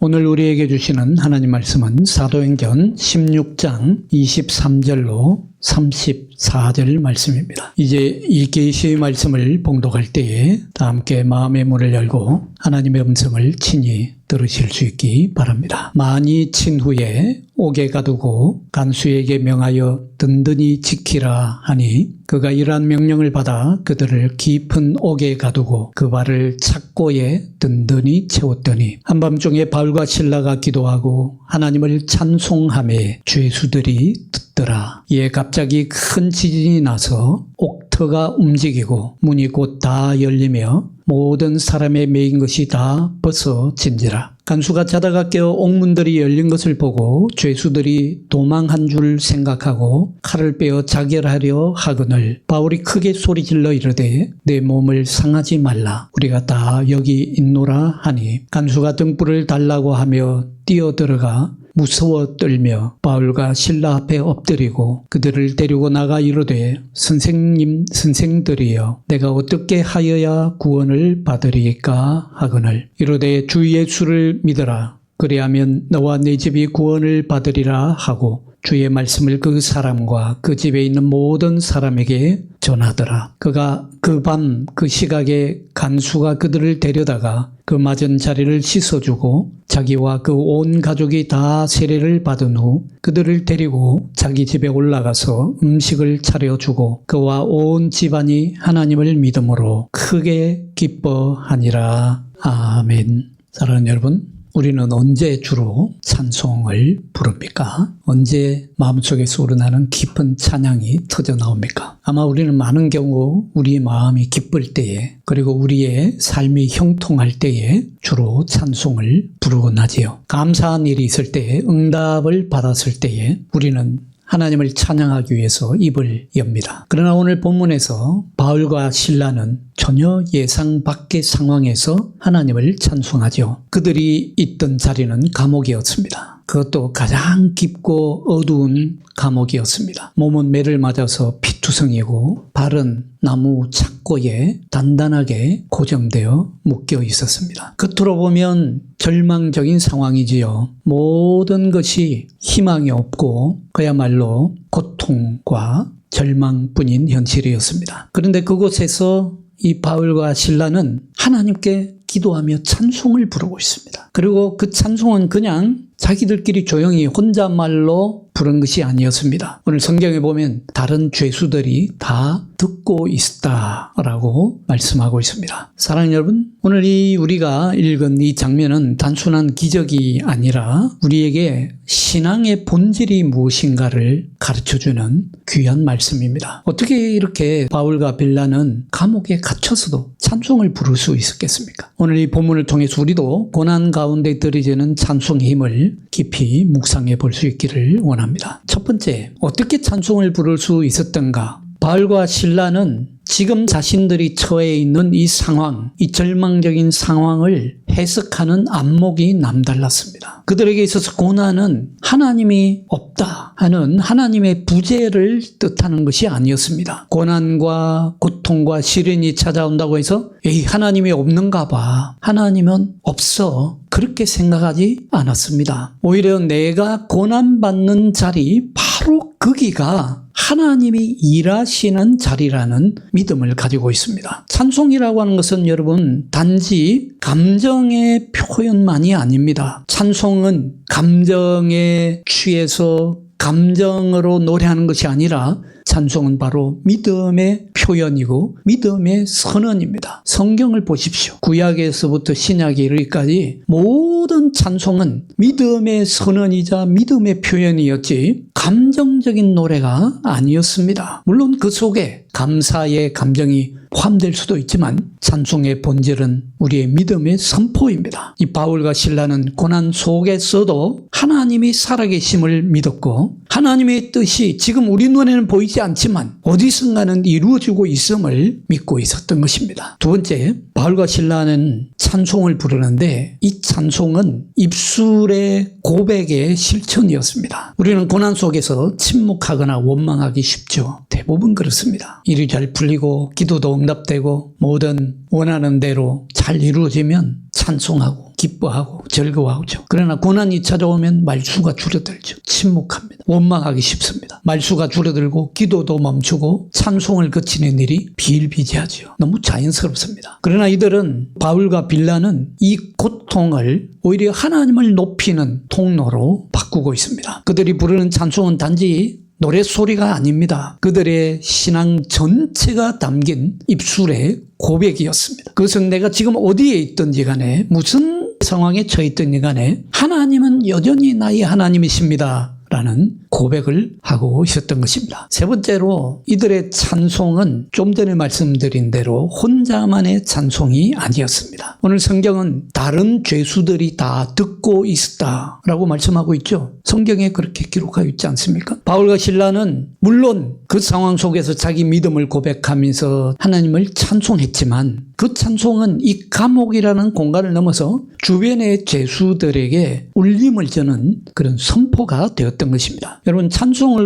오늘 우리에게 주시는 하나님 말씀은 사도행전 16장 23절로 34절 말씀입니다. 이제 이 계시의 말씀을 봉독할 때에 다 함께 마음의 문을 열고 하나님의 음성을 친히 들으실 수 있기 바랍니다. 많이 친 후에 옥에 가두고 간수에게 명하여 든든히 지키라 하니 그가 이러한 명령을 받아 그들을 깊은 옥에 가두고 그 발을 착고에 든든히 채웠더니 한밤중에 바울과 실라가 기도하고 하나님을 찬송하매 죄수들이 듣더라. 이에 갑자기 큰 지진이 나서 옥터가 움직이고 문이 곧 다 열리며 모든 사람의 매인 것이 다 벗어진지라. 간수가 자다가 깨어 옥문들이 열린 것을 보고 죄수들이 도망한 줄 생각하고 칼을 빼어 자결하려 하거늘 바울이 크게 소리질러 이르되 내 몸을 상하지 말라 우리가 다 여기 있노라 하니 간수가 등불을 달라고 하며 뛰어들어가 무서워 떨며 바울과 실라 앞에 엎드리고 그들을 데리고 나가 이르되 선생님 선생들이여 내가 어떻게 하여야 구원을 받으리까 하거늘 이르되 주 예수를 믿어라 그리하면 너와 네 집이 구원을 받으리라 하고 주의 말씀을 그 사람과 그 집에 있는 모든 사람에게 전하더라. 그가 그 밤 그 시각에 간수가 그들을 데려다가 그 맞은 자리를 씻어주고 자기와 그 온 가족이 다 세례를 받은 후 그들을 데리고 자기 집에 올라가서 음식을 차려주고 그와 온 집안이 하나님을 믿음으로 크게 기뻐하니라. 아멘. 사랑하는 여러분, 우리는 언제 주로 찬송을 부릅니까? 언제 마음속에서 우러나는 깊은 찬양이 터져 나옵니까? 아마 우리는 많은 경우 우리의 마음이 기쁠 때에 그리고 우리의 삶이 형통할 때에 주로 찬송을 부르곤 하지요. 감사한 일이 있을 때에 응답을 받았을 때에 우리는 하나님을 찬양하기 위해서 입을 엽니다. 그러나 오늘 본문에서 바울과 실라는 전혀 예상 밖의 상황에서 하나님을 찬송하죠. 그들이 있던 자리는 감옥이었습니다. 그것도 가장 깊고 어두운 감옥이었습니다. 몸은 매를 맞아서 피투성이고 발은 나무 착고에 단단하게 고정되어 묶여 있었습니다. 겉으로 보면 절망적인 상황이지요. 모든 것이 희망이 없고 그야말로 고통과 절망뿐인 현실이었습니다. 그런데 그곳에서 이 바울과 실라는 하나님께 기도하며 찬송을 부르고 있습니다. 그리고 그 찬송은 그냥 자기들끼리 조용히 혼잣말로 부른 것이 아니었습니다. 오늘 성경에 보면 다른 죄수들이 다 듣고 있었다라고 말씀하고 있습니다. 사랑하는 여러분, 오늘 우리가 읽은 이 장면은 단순한 기적이 아니라 우리에게 신앙의 본질이 무엇인가를 가르쳐주는 귀한 말씀입니다. 어떻게 이렇게 바울과 빌라는 감옥에 갇혀서도 찬송을 부를 수 있었겠습니까? 오늘 이 본문을 통해서 우리도 고난 가운데 들이지는 찬송의 힘을 깊이 묵상해 볼 수 있기를 원합니다. 첫 번째, 어떻게 찬송을 부를 수 있었던가? 바울과 실라는 지금 자신들이 처해 있는 이 상황, 이 절망적인 상황을 해석하는 안목이 남달랐습니다. 그들에게 있어서 고난은 하나님이 없다 하는 하나님의 부재를 뜻하는 것이 아니었습니다. 고난과 고통과 시련이 찾아온다고 해서 에이, 하나님이 없는가 봐. 하나님은 없어. 그렇게 생각하지 않았습니다. 오히려 내가 고난받는 자리, 바로 거기가 하나님이 일하시는 자리라는 믿음을 가지고 있습니다. 찬송이라고 하는 것은 여러분 단지 감정의 표현만이 아닙니다. 찬송은 감정에 취해서 감정으로 노래하는 것이 아니라 찬송은 바로 믿음의 표현이고 믿음의 선언입니다. 성경을 보십시오. 구약에서부터 신약에 이르기까지 모든 찬송은 믿음의 선언이자 믿음의 표현이었지 감정적인 노래가 아니었습니다. 물론 그 속에 감사의 감정이 포함될 수도 있지만 찬송의 본질은 우리의 믿음의 선포입니다. 이 바울과 실라는 고난 속에서도 하나님이 살아계심을 믿었고 하나님의 뜻이 지금 우리 눈에는 보이지 않지만 어디선가는 이루어지고 있음을 믿고 있었던 것입니다. 두 번째, 바울과 실라는 찬송을 부르는데 이 찬송은 입술의 고백의 실천이었습니다. 우리는 고난 속에서 침묵하거나 원망하기 쉽죠. 대부분 그렇습니다. 일이 잘 풀리고 기도도 응답되고 모든 원하는 대로 잘 이루어지면 찬송하고 기뻐하고 즐거워하죠. 그러나 고난이 찾아오면 말수가 줄어들죠. 침묵합니다. 원망하기 쉽습니다. 말수가 줄어들고 기도도 멈추고 찬송을 그치는 일이 비일비재하죠. 너무 자연스럽습니다. 그러나 이들은 바울과 빌라는 이 고통을 오히려 하나님을 높이는 통로로 바꾸고 있습니다. 그들이 부르는 찬송은 단지 노랫소리가 아닙니다. 그들의 신앙 전체가 담긴 입술의 고백이었습니다. 그것은 내가 지금 어디에 있든지 간에 무슨 상황에 처했든지 간에 하나님은 여전히 나의 하나님이십니다 라는 고백을 하고 있었던 것입니다. 세 번째로 이들의 찬송은 좀 전에 말씀드린 대로 혼자만의 찬송이 아니었습니다. 오늘 성경은 다른 죄수들이 다 듣고 있었다라고 말씀하고 있죠. 성경에 그렇게 기록하고 있지 않습니까? 바울과 실라는 물론 그 상황 속에서 자기 믿음을 고백하면서 하나님을 찬송했지만 그 찬송은 이 감옥이라는 공간을 넘어서 주변의 죄수들에게 울림을 주는 그런 선포가 되었던 것입니다. 여러분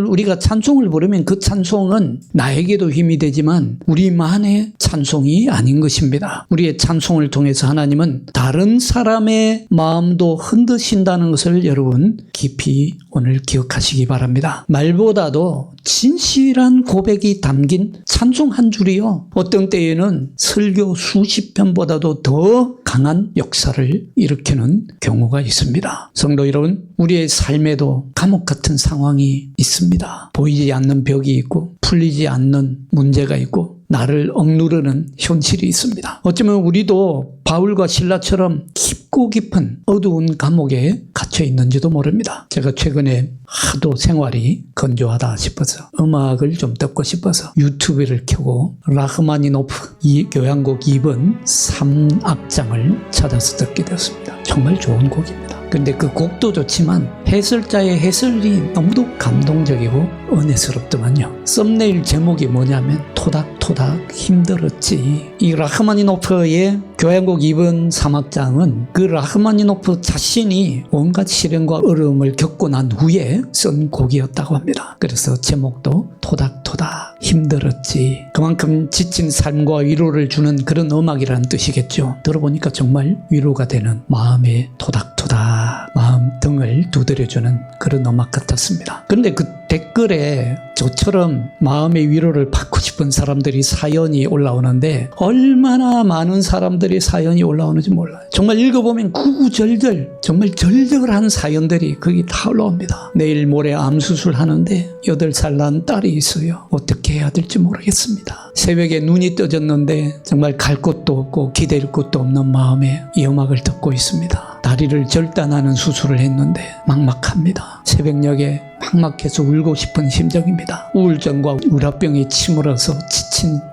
우리가 찬송을 부르면 그 찬송은 나에게도 힘이 되지만 우리만의 찬송이 아닌 것입니다. 우리의 찬송을 통해서 하나님은 다른 사람의 마음도 흔드신다는 것을 여러분 깊이 오늘 기억하시기 바랍니다. 말보다도 진실한 고백이 담긴 찬송 한 줄이요. 어떤 때에는 설교 수십 편보다도 더 강한 역사를 일으키는 경우가 있습니다. 성도 여러분, 우리의 삶에도 감옥 같은 상황이 있습니다. 보이지 않는 벽이 있고 풀리지 않는 문제가 있고 나를 억누르는 현실이 있습니다. 어쩌면 우리도 바울과 실라처럼 깊고 깊은 어두운 감옥에 갇혀 있는지도 모릅니다. 제가 최근에 하도 생활이 건조하다 싶어서 음악을 좀 듣고 싶어서 유튜브를 켜고 라흐마니노프 이 교향곡 2번 3악장을 찾아서 듣게 되었습니다. 정말 좋은 곡입니다. 근데 그 곡도 좋지만 해설자의 해설이 너무도 감동적이고 은혜스럽더만요. 썸네일 제목이 뭐냐면 토닥토닥 힘들었지. 이 라흐마니노프의 교향곡 2번 3악장은 그 라흐마니노프 자신이 온갖 시련과 어려움을 겪고 난 후에 쓴 곡이었다고 합니다. 그래서 제목도 토닥토닥 힘들었지. 그만큼 지친 삶과 위로를 주는 그런 음악이라는 뜻이겠죠. 들어보니까 정말 위로가 되는 마음의 토닥토닥 마음 등을 두드려주는 그런 음악 같았습니다. 그런데 그 댓글에 저처럼 마음의 위로를 받고 싶은 사람들이 사연이 올라오는데 얼마나 많은 사람들이 사연이 올라오는지 몰라요. 정말 읽어보면 구구절절 정말 절절한 사연들이 거기 다 올라옵니다. 내일 모레 암수술 하는데 8살 난 딸이 있어요. 어떻게 해야 될지 모르겠습니다. 새벽에 눈이 떠졌는데 정말 갈 곳도 없고 기댈 곳도 없는 마음에 이 음악을 듣고 있습니다. 다리를 절단하는 수술을 했는데 막막합니다. 새벽녘에 막막해서 울고 싶은 심정입니다. 우울증과 우라병이 침울어서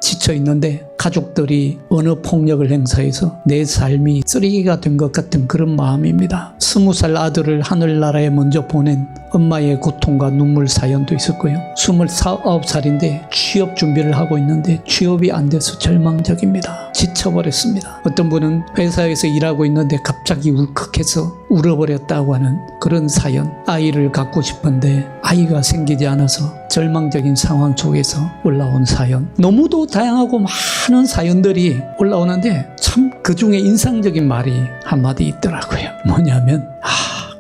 지쳐 있는데 가족들이 언어폭력을 행사해서 내 삶이 쓰레기가 된 것 같은 그런 마음입니다. 20살 아들을 하늘나라에 먼저 보낸 엄마의 고통과 눈물 사연도 있었고요. 29살인데 취업 준비를 하고 있는데 취업이 안 돼서 절망적입니다. 지쳐버렸습니다. 어떤 분은 회사에서 일하고 있는데 갑자기 울컥해서 울어버렸다고 하는 그런 사연. 아이를 갖고 싶은데 아이가 생기지 않아서 절망적인 상황 속에서 올라온 사연. 너무도 다양하고 많은 사연들이 올라오는데 참 그중에 인상적인 말이 한마디 있더라고요. 뭐냐면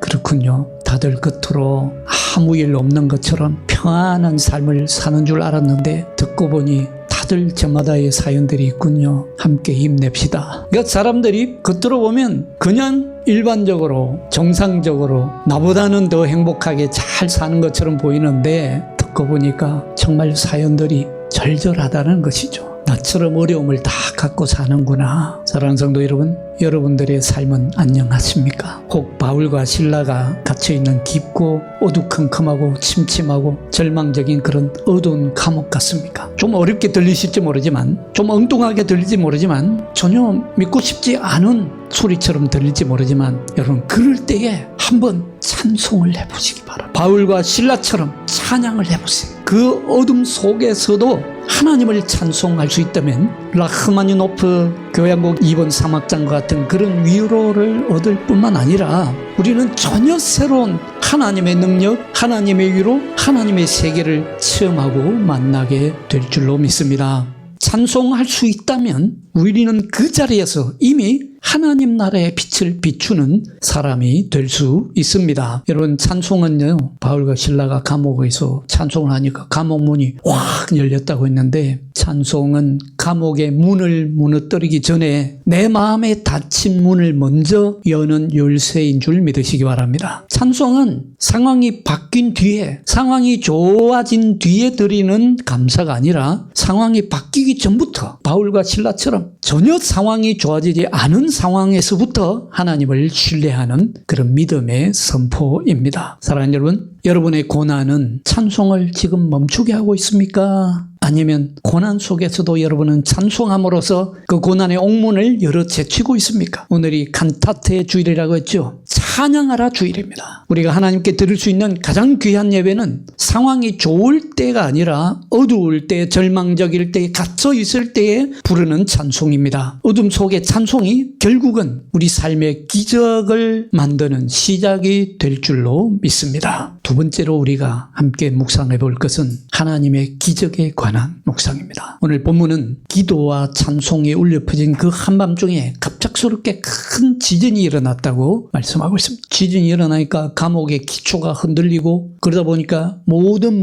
그렇군요. 다들 겉으로 아무 일 없는 것처럼 평안한 삶을 사는 줄 알았는데 듣고 보니 다들 저마다의 사연들이 있군요. 함께 힘냅시다. 그러니까 사람들이 겉으로 보면 그냥 일반적으로 정상적으로 나보다는 더 행복하게 잘 사는 것처럼 보이는데 듣고 보니까 정말 사연들이 절절하다는 것이죠. 나처럼 어려움을 다 갖고 사는구나. 사랑하는 성도 여러분, 여러분들의 삶은 안녕하십니까? 혹 바울과 실라가 갇혀있는 깊고 어두컴컴하고 침침하고 절망적인 그런 어두운 감옥 같습니까? 좀 어렵게 들리실지 모르지만, 좀 엉뚱하게 들릴지 모르지만, 전혀 믿고 싶지 않은 소리처럼 들릴지 모르지만, 여러분 그럴 때에 한번 찬송을 해보시기 바랍니다. 바울과 실라처럼 찬양을 해보세요. 그 어둠 속에서도 하나님을 찬송할 수 있다면 라흐마니노프 교향곡 2번 3악장 같은 그런 위로를 얻을 뿐만 아니라 우리는 전혀 새로운 하나님의 능력, 하나님의 위로, 하나님의 세계를 체험하고 만나게 될 줄로 믿습니다. 찬송할 수 있다면 우리는 그 자리에서 이미 하나님 나라의 빛을 비추는 사람이 될 수 있습니다. 여러분, 찬송은요, 바울과 실라가 감옥에서 찬송을 하니까 감옥 문이 확 열렸다고 했는데, 찬송은 감옥의 문을 무너뜨리기 전에 내 마음에 닫힌 문을 먼저 여는 열쇠인 줄 믿으시기 바랍니다. 찬송은 상황이 바뀐 뒤에, 상황이 좋아진 뒤에 드리는 감사가 아니라 상황이 바뀌기 전부터 바울과 실라처럼 전혀 상황이 좋아지지 않은 상황에서부터 하나님을 신뢰하는 그런 믿음의 선포입니다. 사랑하는 여러분, 여러분의 고난은 찬송을 지금 멈추게 하고 있습니까? 아니면 고난 속에서도 여러분은 찬송함으로써 그 고난의 옥문을 열어 제치고 있습니까? 오늘이 칸타테의 주일이라고 했죠. 찬양하라 주일입니다. 우리가 하나님께 드릴 수 있는 가장 귀한 예배는 상황이 좋을 때가 아니라 어두울 때, 절망적일 때, 갇혀 있을 때에 부르는 찬송입니다. 어둠 속의 찬송이 결국은 우리 삶의 기적을 만드는 시작이 될 줄로 믿습니다. 두 번째로 우리가 함께 묵상해 볼 것은 하나님의 기적에 관한 묵상입니다. 오늘 본문은 기도와 찬송이 울려 퍼진 그 한밤중에 갑작스럽게 큰 지진이 일어났다고 말씀하고 있습니다. 지진이 일어나니까 감옥의 기초가 흔들리고 그러다 보니까 모든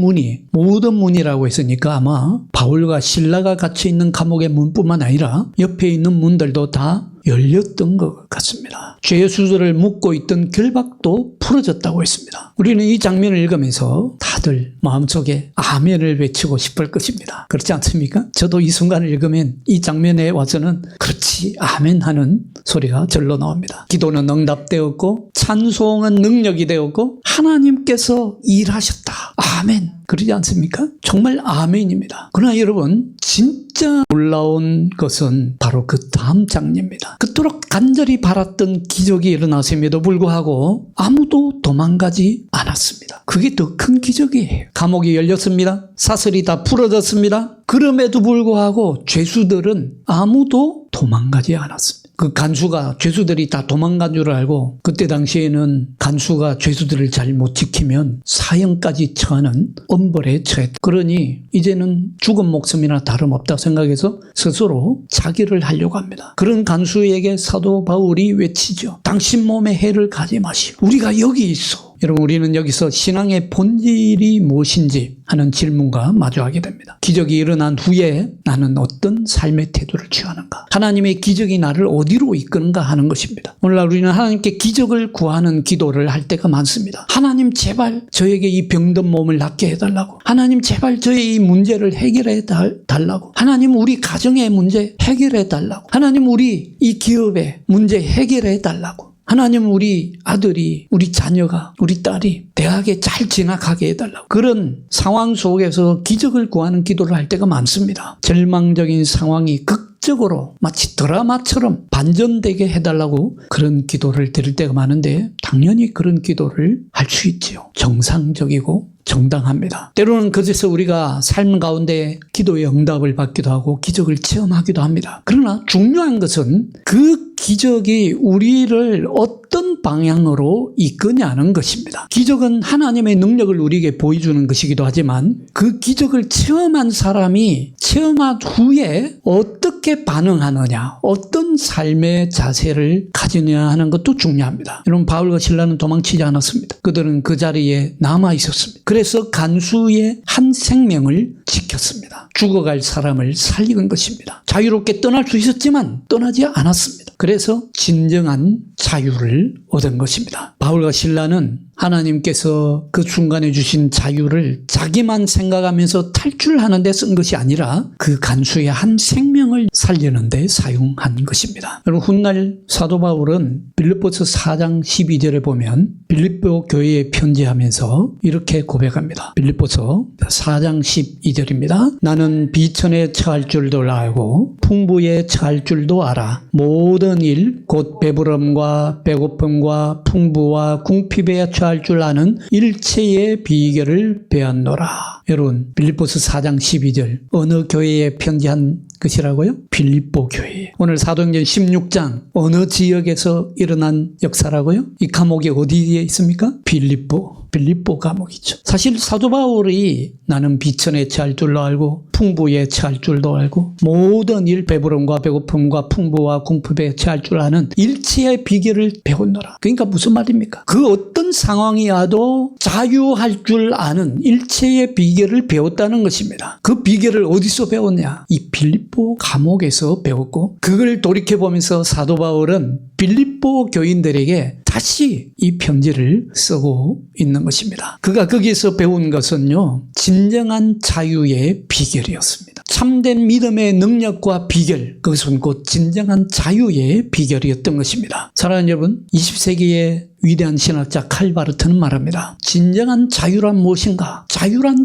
문이라고 했으니까 아마 바울과 실라가 갇혀 있는 감옥의 문뿐만 아니라 옆에 있는 문들도 다 열렸던 것 같습니다. 죄수들을 묶고 있던 결박도 풀어졌다고 했습니다. 우리는 이 장면을 읽으면서 다들 마음속에 아멘을 외치고 싶을 것입니다. 그렇지 않습니까? 저도 이 순간을 읽으면 이 장면에 와서는 그렇지 아멘 하는 소리가 절로 나옵니다. 기도는 응답되었고 찬송은 능력이 되었고 하나님께서 일하셨다. 아멘. 그러지 않습니까? 정말 아멘입니다. 그러나 여러분, 진짜 놀라운 것은 바로 그 다음 장면입니다. 그토록 간절히 바랐던 기적이 일어났음에도 불구하고 아무도 도망가지 않았습니다. 그게 더 큰 기적이에요. 감옥이 열렸습니다. 사슬이 다 풀어졌습니다. 그럼에도 불구하고 죄수들은 아무도 도망가지 않았습니다. 그 간수가 죄수들이 다 도망간 줄 알고 그때 당시에는 간수가 죄수들을 잘 못 지키면 사형까지 처하는 엄벌에 처했다. 그러니 이제는 죽은 목숨이나 다름없다고 생각해서 스스로 자기를 하려고 합니다. 그런 간수에게 사도 바울이 외치죠. 당신 몸에 해를 가지 마시오. 우리가 여기 있어. 여러분, 우리는 여기서 신앙의 본질이 무엇인지 하는 질문과 마주하게 됩니다. 기적이 일어난 후에 나는 어떤 삶의 태도를 취하는가? 하나님의 기적이 나를 어디로 이끄는가 하는 것입니다. 오늘날 우리는 하나님께 기적을 구하는 기도를 할 때가 많습니다. 하나님 제발 저에게 이 병든 몸을 낫게 해달라고. 하나님 제발 저의 이 문제를 해결해 달라고. 하나님 우리 가정의 문제 해결해 달라고. 하나님 우리 이 기업의 문제 해결해 달라고. 하나님 우리 아들이, 우리 자녀가, 우리 딸이 대학에 잘 진학하게 해달라고. 그런 상황 속에서 기적을 구하는 기도를 할 때가 많습니다. 절망적인 상황이 극적으로 마치 드라마처럼 반전되게 해달라고 그런 기도를 드릴 때가 많은데 당연히 그런 기도를 할 수 있지요. 정상적이고 정당합니다. 때로는 그래서 우리가 삶 가운데 기도의 응답을 받기도 하고 기적을 체험하기도 합니다. 그러나 중요한 것은 그 기적이 우리를 어떤 방향으로 이끄냐는 것입니다. 기적은 하나님의 능력을 우리에게 보여주는 것이기도 하지만 그 기적을 체험한 사람이 체험한 후에 어떻게 반응하느냐, 어떤 삶의 자세를 가지느냐 하는 것도 중요합니다. 여러분, 바울과 실라는 도망치지 않았습니다. 그들은 그 자리에 남아 있었습니다. 그래서 간수의 한 생명을 지켰습니다. 죽어갈 사람을 살린 것입니다. 자유롭게 떠날 수 있었지만 떠나지 않았습니다. 그래서 진정한 자유를 얻은 것입니다. 바울과 실라는 하나님께서 그 순간에 주신 자유를 자기만 생각하면서 탈출하는 데 쓴 것이 아니라 그 간수의 한 생명을 살리는 데 사용한 것입니다. 여러분, 훗날 사도 바울은 빌립보서 4장 12절에 보면 빌립보 교회에 편지하면서 이렇게 고백합니다. 빌립보서 4장 12절입니다. 나는 비천에 처할 줄도 알고 풍부에 처할 줄도 알아. 모든 일 곧 배부름과 배고픔과 풍부와 궁핍에 처할 줄 아는 일체의 비결을 배웠노라. 여러분, 빌립보서 4장 12절 어느 교회에 편지한 것이라고요? 빌립보 교회. 오늘 사도행전 16장 어느 지역에서 일어난 역사라고요? 이 감옥이 어디에 있습니까? 빌립보. 빌립보 감옥이죠. 사실 사도 바울이 나는 비천에 처할 줄로 알고 풍부에 처할 줄도 알고 모든 일 배부름과 배고픔과 풍부와 궁핍에 처할 줄 아는 일체의 비결을 배웠노라. 그러니까 무슨 말입니까? 그 어떤 상황이 와도 자유할 줄 아는 일체의 비결을 배웠다는 것입니다. 그 비결을 어디서 배웠냐? 이 빌립보 감옥에서 배웠고, 그걸 돌이켜보면서 사도 바울은 빌립보 교인들에게 다시 이 편지를 쓰고 있는 것입니다. 그가 거기서 배운 것은요, 진정한 자유의 비결이었습니다. 참된 믿음의 능력과 비결, 그것은 곧 진정한 자유의 비결이었던 것입니다. 사랑하는 여러분, 20세기의 위대한 신학자 칼바르트는 말합니다. 진정한 자유란 무엇인가?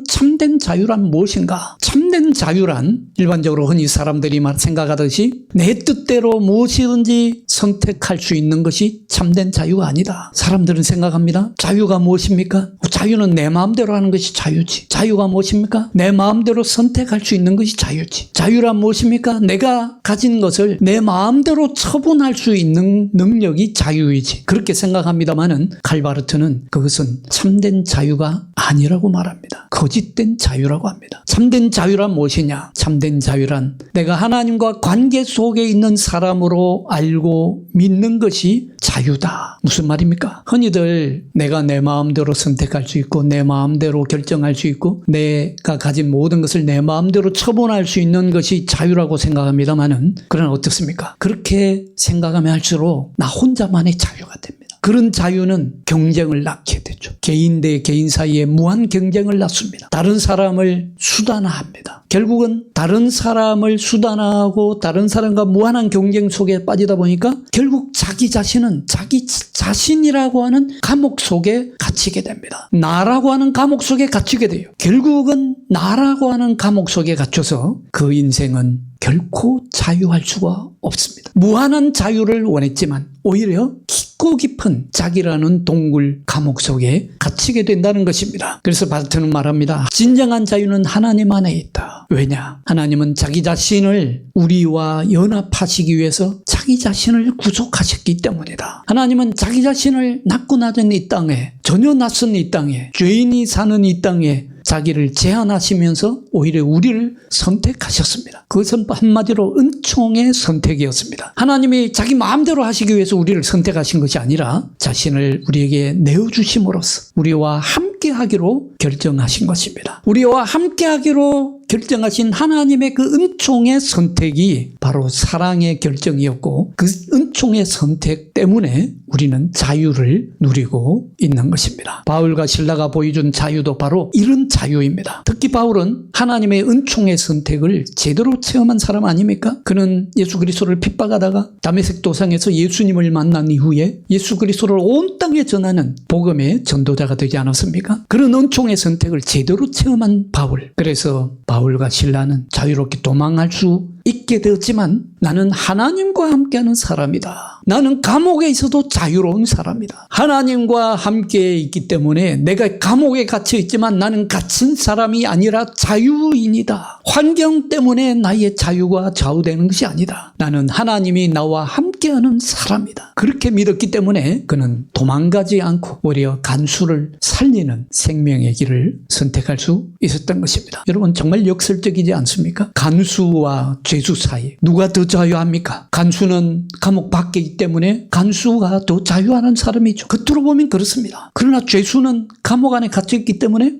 참된 자유란 무엇인가? 참된 자유란 일반적으로 흔히 사람들이 생각하듯이 내 뜻대로 무엇이든지 선택할 수 있는 것이 참된 자유가 아니다. 사람들은 생각합니다. 자유가 무엇입니까? 자유는 내 마음대로 하는 것이 자유지. 자유가 무엇입니까? 내 마음대로 선택할 수 있는 것이 자유지. 자유란 무엇입니까? 내가 가진 것을 내 마음대로 처분할 수 있는 능력이 자유이지. 그렇게 생각합니다만은 칼바르트는 그것은 참된 자유가 아니라고 말합니다. 거짓된 자유라고 합니다. 참된 자유란 무엇이냐? 참된 자유란 내가 하나님과 관계 속에 있는 사람으로 알고 믿는 것이 자유다. 무슨 말입니까? 흔히들 내가 내 마음대로 선택할 수 있고 내 마음대로 결정할 수 있고 내가 가진 모든 것을 내 마음대로 처분할 수 있는 것이 자유라고 생각합니다만은, 그러나 어떻습니까? 그렇게 생각하면 할수록 나 혼자만의 자유가 됩니다. 그런 자유는 경쟁을 낳게 되죠. 개인 대 개인 사이에 무한 경쟁을 낳습니다. 다른 사람을 수단화합니다. 결국은 다른 사람을 수단화하고 다른 사람과 무한한 경쟁 속에 빠지다 보니까 결국 자기 자신은 자기 자신이라고 하는 감옥 속에 갇히게 됩니다. 나라고 하는 감옥 속에 갇히게 돼요. 결국은 나라고 하는 감옥 속에 갇혀서 그 인생은 결코 자유할 수가 없습니다. 무한한 자유를 원했지만 오히려 깊고 깊은 자기라는 동굴 감옥 속에 갇히게 된다는 것입니다. 그래서 바르트는 말합니다. 진정한 자유는 하나님 안에 있다. 왜냐? 하나님은 자기 자신을 우리와 연합하시기 위해서 자기 자신을 구속하셨기 때문이다. 하나님은 자기 자신을 낮고 낮은 이 땅에, 전혀 낯선 이 땅에, 죄인이 사는 이 땅에 자기를 제한하시면서 오히려 우리를 선택하셨습니다. 그것은 한마디로 은총의 선택이었습니다. 하나님이 자기 마음대로 하시기 위해서 우리를 선택하신 것이 아니라 자신을 우리에게 내어주심으로써 우리와 함께 하기로 결정하신 것입니다. 우리와 함께 하기로 결정하신 하나님의 그 은총의 선택이 바로 사랑의 결정이었고, 그 은총의 선택 때문에 우리는 자유를 누리고 있는 것입니다. 바울과 실라가 보여준 자유도 바로 이런 자유입니다. 특히 바울은 하나님의 은총의 선택을 제대로 체험한 사람 아닙니까? 그는 예수 그리스도를 핍박하다가 다메섹 도상에서 예수님을 만난 이후에 예수 그리스도를 온 땅에 전하는 복음의 전도자가 되지 않았습니까? 그런 은총의 선택을 제대로 체험한 바울. 그래서 바울과 실라는 자유롭게 도망할 수 있게 되었지만 나는 하나님과 함께하는 사람이다. 나는 감옥에 있어도 자유로운 사람이다. 하나님과 함께 있기 때문에 내가 감옥에 갇혀 있지만 나는 갇힌 사람이 아니라 자유인이다. 환경 때문에 나의 자유가 좌우되는 것이 아니다. 나는 하나님이 나와 함께하는 사람이다. 그렇게 믿었기 때문에 그는 도망가지 않고 오히려 간수를 살리는 생명의 길을 선택할 수 있었던 것입니다. 여러분, 정말 역설적이지 않습니까? 간수와 죄수 사이 누가 더 자유합니까? 간수는 감옥 밖에 있기 때문에 간수가 더 자유하는 사람이죠. 겉으로 보면 그렇습니다. 그러나 죄수는 감옥 안에 갇혀있기 때문에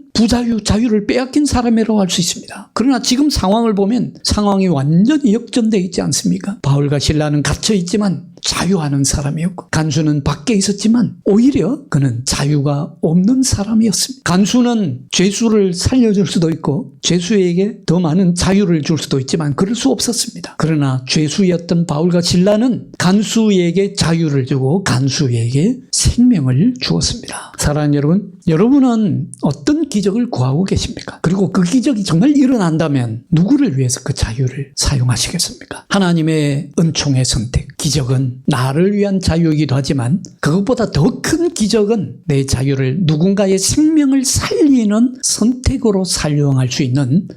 자유를 빼앗긴 사람이라고 할 수 있습니다. 그러나 지금 상황을 보면 상황이 완전히 역전되어 있지 않습니까? 바울과 실라는 갇혀있지만 자유하는 사람이었고, 간수는 밖에 있었지만 오히려 그는 자유가 없는 사람이었습니다. 간수는 죄수를 살려줄 수도 있고 죄수에게 더 많은 자유를 줄 수도 있지만 그럴 수 없었습니다. 그러나 죄수였던 바울과 실라는 간수에게 자유를 주고 간수에게 생명을 주었습니다. 사랑하는 여러분, 여러분은 어떤 기적을 구하고 계십니까? 그리고 그 기적이 정말 일어난다면 누구를 위해서 그 자유를 사용하시겠습니까? 하나님의 은총의 선택, 기적은 나를 위한 자유이기도 하지만 그것보다 더 큰 기적은 내 자유를 누군가의 생명을 살리는 선택으로 사용할 수 있는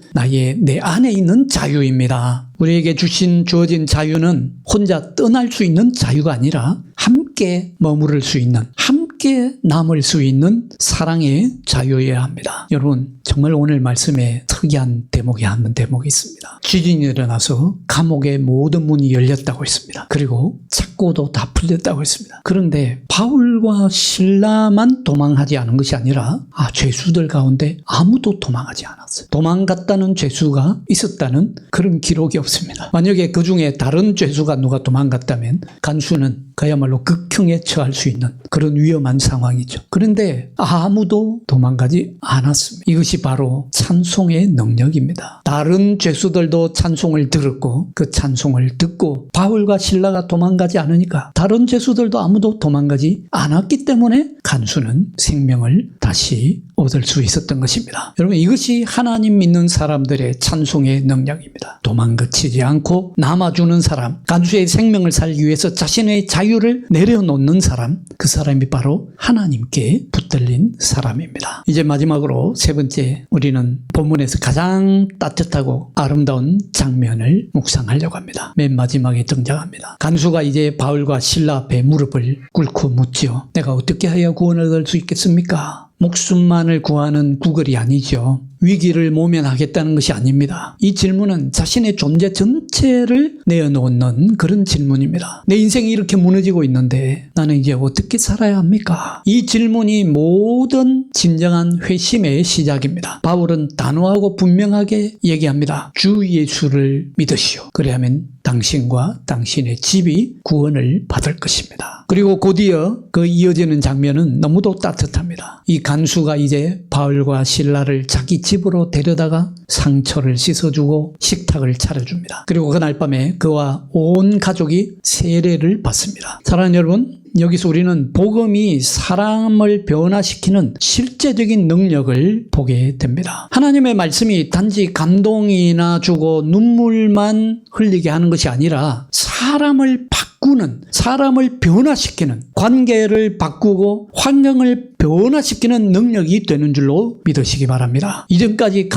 내 안에 있는 자유입니다. 우리에게 주어진 자유는 혼자 떠날 수 있는 자유가 아니라 함께 머무를 수 있는, 함께 함께 남을 수 있는 사랑의 자유여야 합니다. 여러분, 정말 오늘 말씀에 특이한 대목이 한 대목이 있습니다. 지진이 일어나서 감옥의 모든 문이 열렸다고 했습니다. 그리고 착고도 다 풀렸다고 했습니다. 그런데 바울과 실라만 도망하지 않은 것이 아니라 죄수들 가운데 아무도 도망하지 않았어요. 도망갔다는 죄수가 있었다는 그런 기록이 없습니다. 만약에 그 중에 다른 죄수가 누가 도망갔다면 간수는 그야말로 극형에 처할 수 있는 그런 위험한 상황이죠. 그런데 아무도 도망가지 않았습니다. 이것이 바로 찬송의 능력입니다. 다른 죄수들도 찬송을 들었고 그 찬송을 듣고 바울과 실라가 도망가지 않으니까 다른 죄수들도 아무도 도망가지 않았기 때문에 간수는 생명을 다시 얻을 수 있었던 것입니다. 여러분, 이것이 하나님 믿는 사람들의 찬송의 능력입니다. 도망치지 않고 남아주는 사람, 간수의 생명을 살기 위해서 자신의 자유를 내려놓는 사람, 그 사람이 바로 하나님께 붙들린 사람입니다. 이제 마지막으로 세 번째, 우리는 본문에서 가장 따뜻하고 아름다운 장면을 묵상하려고 합니다. 맨 마지막에 등장합니다. 간수가 이제 바울과 실라 앞에 무릎을 꿇고 묻죠. 내가 어떻게 해야 구원을 얻을 수 있겠습니까? 목숨만을 구하는 구걸이 아니죠. 위기를 모면하겠다는 것이 아닙니다. 이 질문은 자신의 존재 전체를 내어놓는 그런 질문입니다. 내 인생이 이렇게 무너지고 있는데 나는 이제 어떻게 살아야 합니까? 이 질문이 모든 진정한 회심의 시작입니다. 바울은 단호하고 분명하게 얘기합니다. 주 예수를 믿으시오. 그래야만 당신과 당신의 집이 구원을 받을 것입니다. 그리고 곧이어 그 이어지는 장면은 너무도 따뜻합니다. 이 간수가 이제 바울과 실라를 자기 집으로 데려다가 상처를 씻어주고 식탁을 차려줍니다. 그리고 그날 밤에 그와 온 가족이 세례를 받습니다. 사랑하는 여러분, 여기서 우리는 복음이 사람을 변화시키는 실제적인 능력을 보게 됩니다. 하나님의 말씀이 단지 감동이나 주고 눈물만 흘리게 하는 것이 아니라 사람을 바꾸는, 사람을 변화시키는, 관계를 바꾸고 환경을 변화시키는 능력이 되는 줄로 믿으시기 바랍니다. 이전까지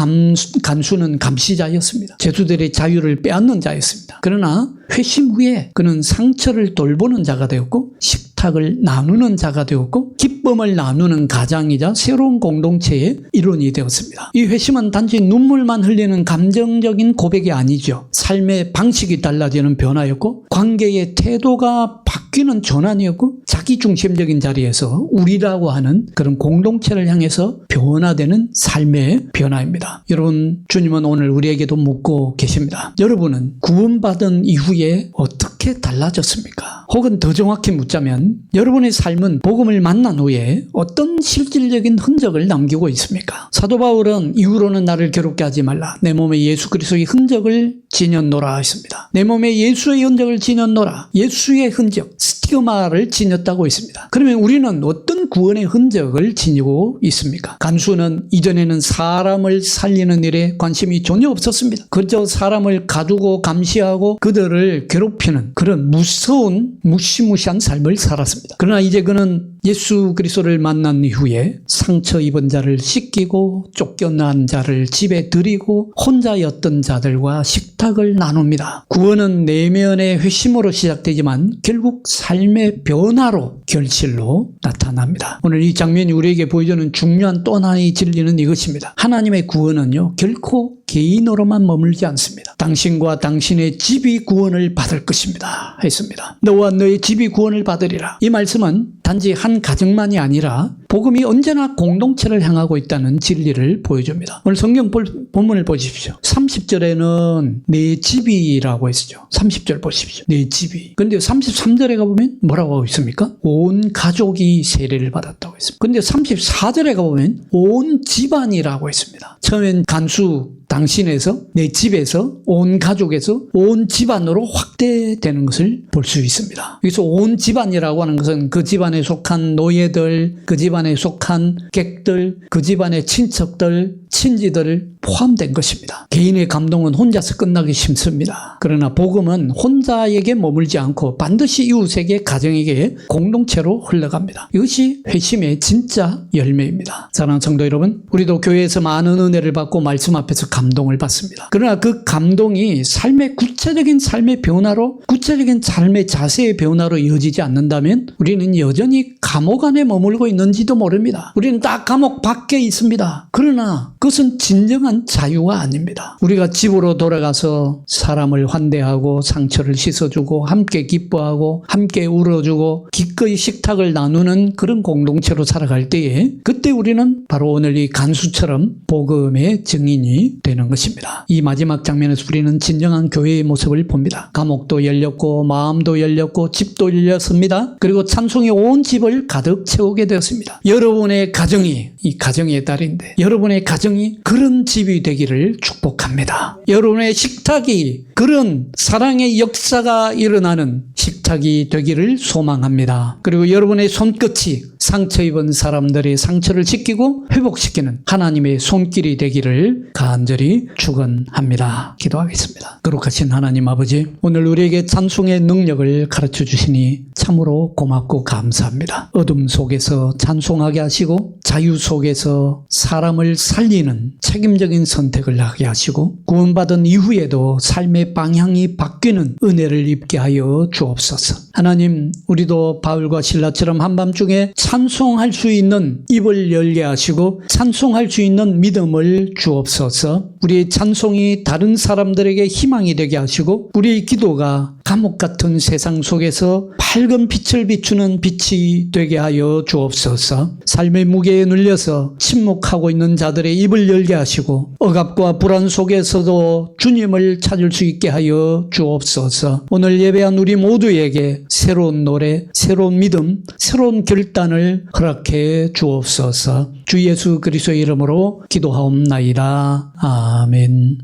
간수는 감시자였습니다. 죄수들의 자유를 빼앗는 자였습니다. 그러나 회심 후에 그는 상처를 돌보는 자가 되었고 식탁을 나누는 자가 되었고 기쁨을 나누는 가장이자 새로운 공동체의 일원이 되었습니다. 이 회심은 단지 눈물만 흘리는 감정적인 고백이 아니죠. 삶의 방식이 달라지는 변화였고 관계의 태도가 바뀌는 전환이었고 자기중심적인 자리에서 우리라고 하는 그런 공동체를 향해서 변화되는 삶의 변화입니다. 여러분, 주님은 오늘 우리에게도 묻고 계십니다. 여러분은 구원받은 이후에 어떻게 달라졌습니까? 혹은 더 정확히 묻자면 여러분의 삶은 복음을 만난 후에 어떤 실질적인 흔적을 남기고 있습니까? 사도 바울은 이후로는 나를 괴롭게 하지 말라. 내 몸에 예수 그리스도의 흔적을 지녔노라 했습니다. 내 몸에 예수의 흔적을 지녔노라. 예수의 흔적, 스티그마를 지녔다고 했습니다. 그러면 우리는 어떤 구원의 흔적을 지니고 있습니까? 간수는 이전에는 사람을 살리는 일에 관심이 전혀 없었습니다. 그저 사람을 가두고 감시하고 그들을 괴롭히는 그런 무서운 무시무시한 삶을 살았습니다. 그러나 이제 그는 예수 그리스도를 만난 이후에 상처 입은 자를 씻기고 쫓겨난 자를 집에 들이고 혼자였던 자들과 식탁을 나눕니다. 구원은 내면의 회심으로 시작되지만 결국 삶의 변화로 결실로 나타납니다. 오늘 이 장면이 우리에게 보여주는 중요한 또 하나의 진리는 이것입니다. 하나님의 구원은요 결코 개인으로만 머물지 않습니다. 당신과 당신의 집이 구원을 받을 것입니다 했습니다. 너와 너의 집이 구원을 받으리라. 이 말씀은 단지 한 가정만이 아니라 복음이 언제나 공동체를 향하고 있다는 진리를 보여줍니다. 오늘 성경 본문을 보십시오. 30절에는 내 집이라고 했죠. 30절 보십시오. 내 집이. 그런데 33절에 가보면 뭐라고 하고 있습니까? 온 가족이 세례를 받았다고 했습니다. 그런데 34절에 가보면 온 집안이라고 했습니다. 처음엔 간수 당신에서, 내 집에서, 온 가족에서 온 집안으로 확대되는 것을 볼 수 있습니다. 여기서 온 집안이라고 하는 것은 그 집안에 속한 노예들, 그 집안에 속한 객들, 그 집안의 친척들, 친지들 포함된 것입니다. 개인의 감동은 혼자서 끝나기 쉽습니다. 그러나 복음은 혼자에게 머물지 않고 반드시 이웃에게, 가정에게, 공동체로 흘러갑니다. 이것이 회심의 진짜 열매입니다. 사랑하는 성도 여러분, 우리도 교회에서 많은 은혜를 받고 말씀 앞에서 감동을 받습니다. 그러나 그 감동이 삶의 구체적인 삶의 변화로, 구체적인 삶의 자세의 변화로 이어지지 않는다면 우리는 여전히 감옥 안에 머물고 있는지도 모릅니다. 우리는 딱 감옥 밖에 있습니다. 그러나 그것은 진정한 자유가 아닙니다. 우리가 집으로 돌아가서 사람을 환대하고 상처를 씻어주고 함께 기뻐하고 함께 울어주고 기꺼이 식탁을 나누는 그런 공동체로 살아갈 때에, 그때 우리는 바로 오늘 이 간수처럼 복음의 증인이 되는 것입니다. 이 마지막 장면에서 우리는 진정한 교회의 모습을 봅니다. 감옥도 열렸고 마음도 열렸고 집도 열렸습니다. 그리고 찬송이 온 집을 가득 채우게 되었습니다. 여러분의 가정이, 이 가정의 달인데 여러분의 가정이 그런 집이 되기를 축복합니다. 여러분의 식탁이 그런 사랑의 역사가 일어나는 식탁이 되기를 소망합니다. 그리고 여러분의 손끝이 상처 입은 사람들의 상처를 씻기고 회복시키는 하나님의 손길이 되기를 간절히 축원합니다. 기도하겠습니다. 거룩하신 하나님 아버지, 오늘 우리에게 찬송의 능력을 가르쳐 주시니 참으로 고맙고 감사합니다. 어둠 속에서 찬송하게 하시고 자유 속에서 사람을 살리는 책임적인 선택을 하게 하시고 구원받은 이후에도 삶의 방향이 바뀌는 은혜를 입게 하여 주옵소서. 하나님, 우리도 바울과 실라처럼 한밤중에 찬송할 수 있는 입을 열게 하시고 찬송할 수 있는 믿음을 주옵소서. 우리의 찬송이 다른 사람들에게 희망이 되게 하시고 우리의 기도가 감옥 같은 세상 속에서 밝은 빛을 비추는 빛이 되게 하여 주옵소서. 삶의 무게에 눌려서 침묵하고 있는 자들의 입을 열게 하시고 억압과 불안 속에서도 주님을 찾을 수 있게 하여 주옵소서. 오늘 예배한 우리 모두에게 새로운 노래, 새로운 믿음, 새로운 결단을 허락해 주옵소서. 주 예수 그리스도의 이름으로 기도하옵나이다. 아멘.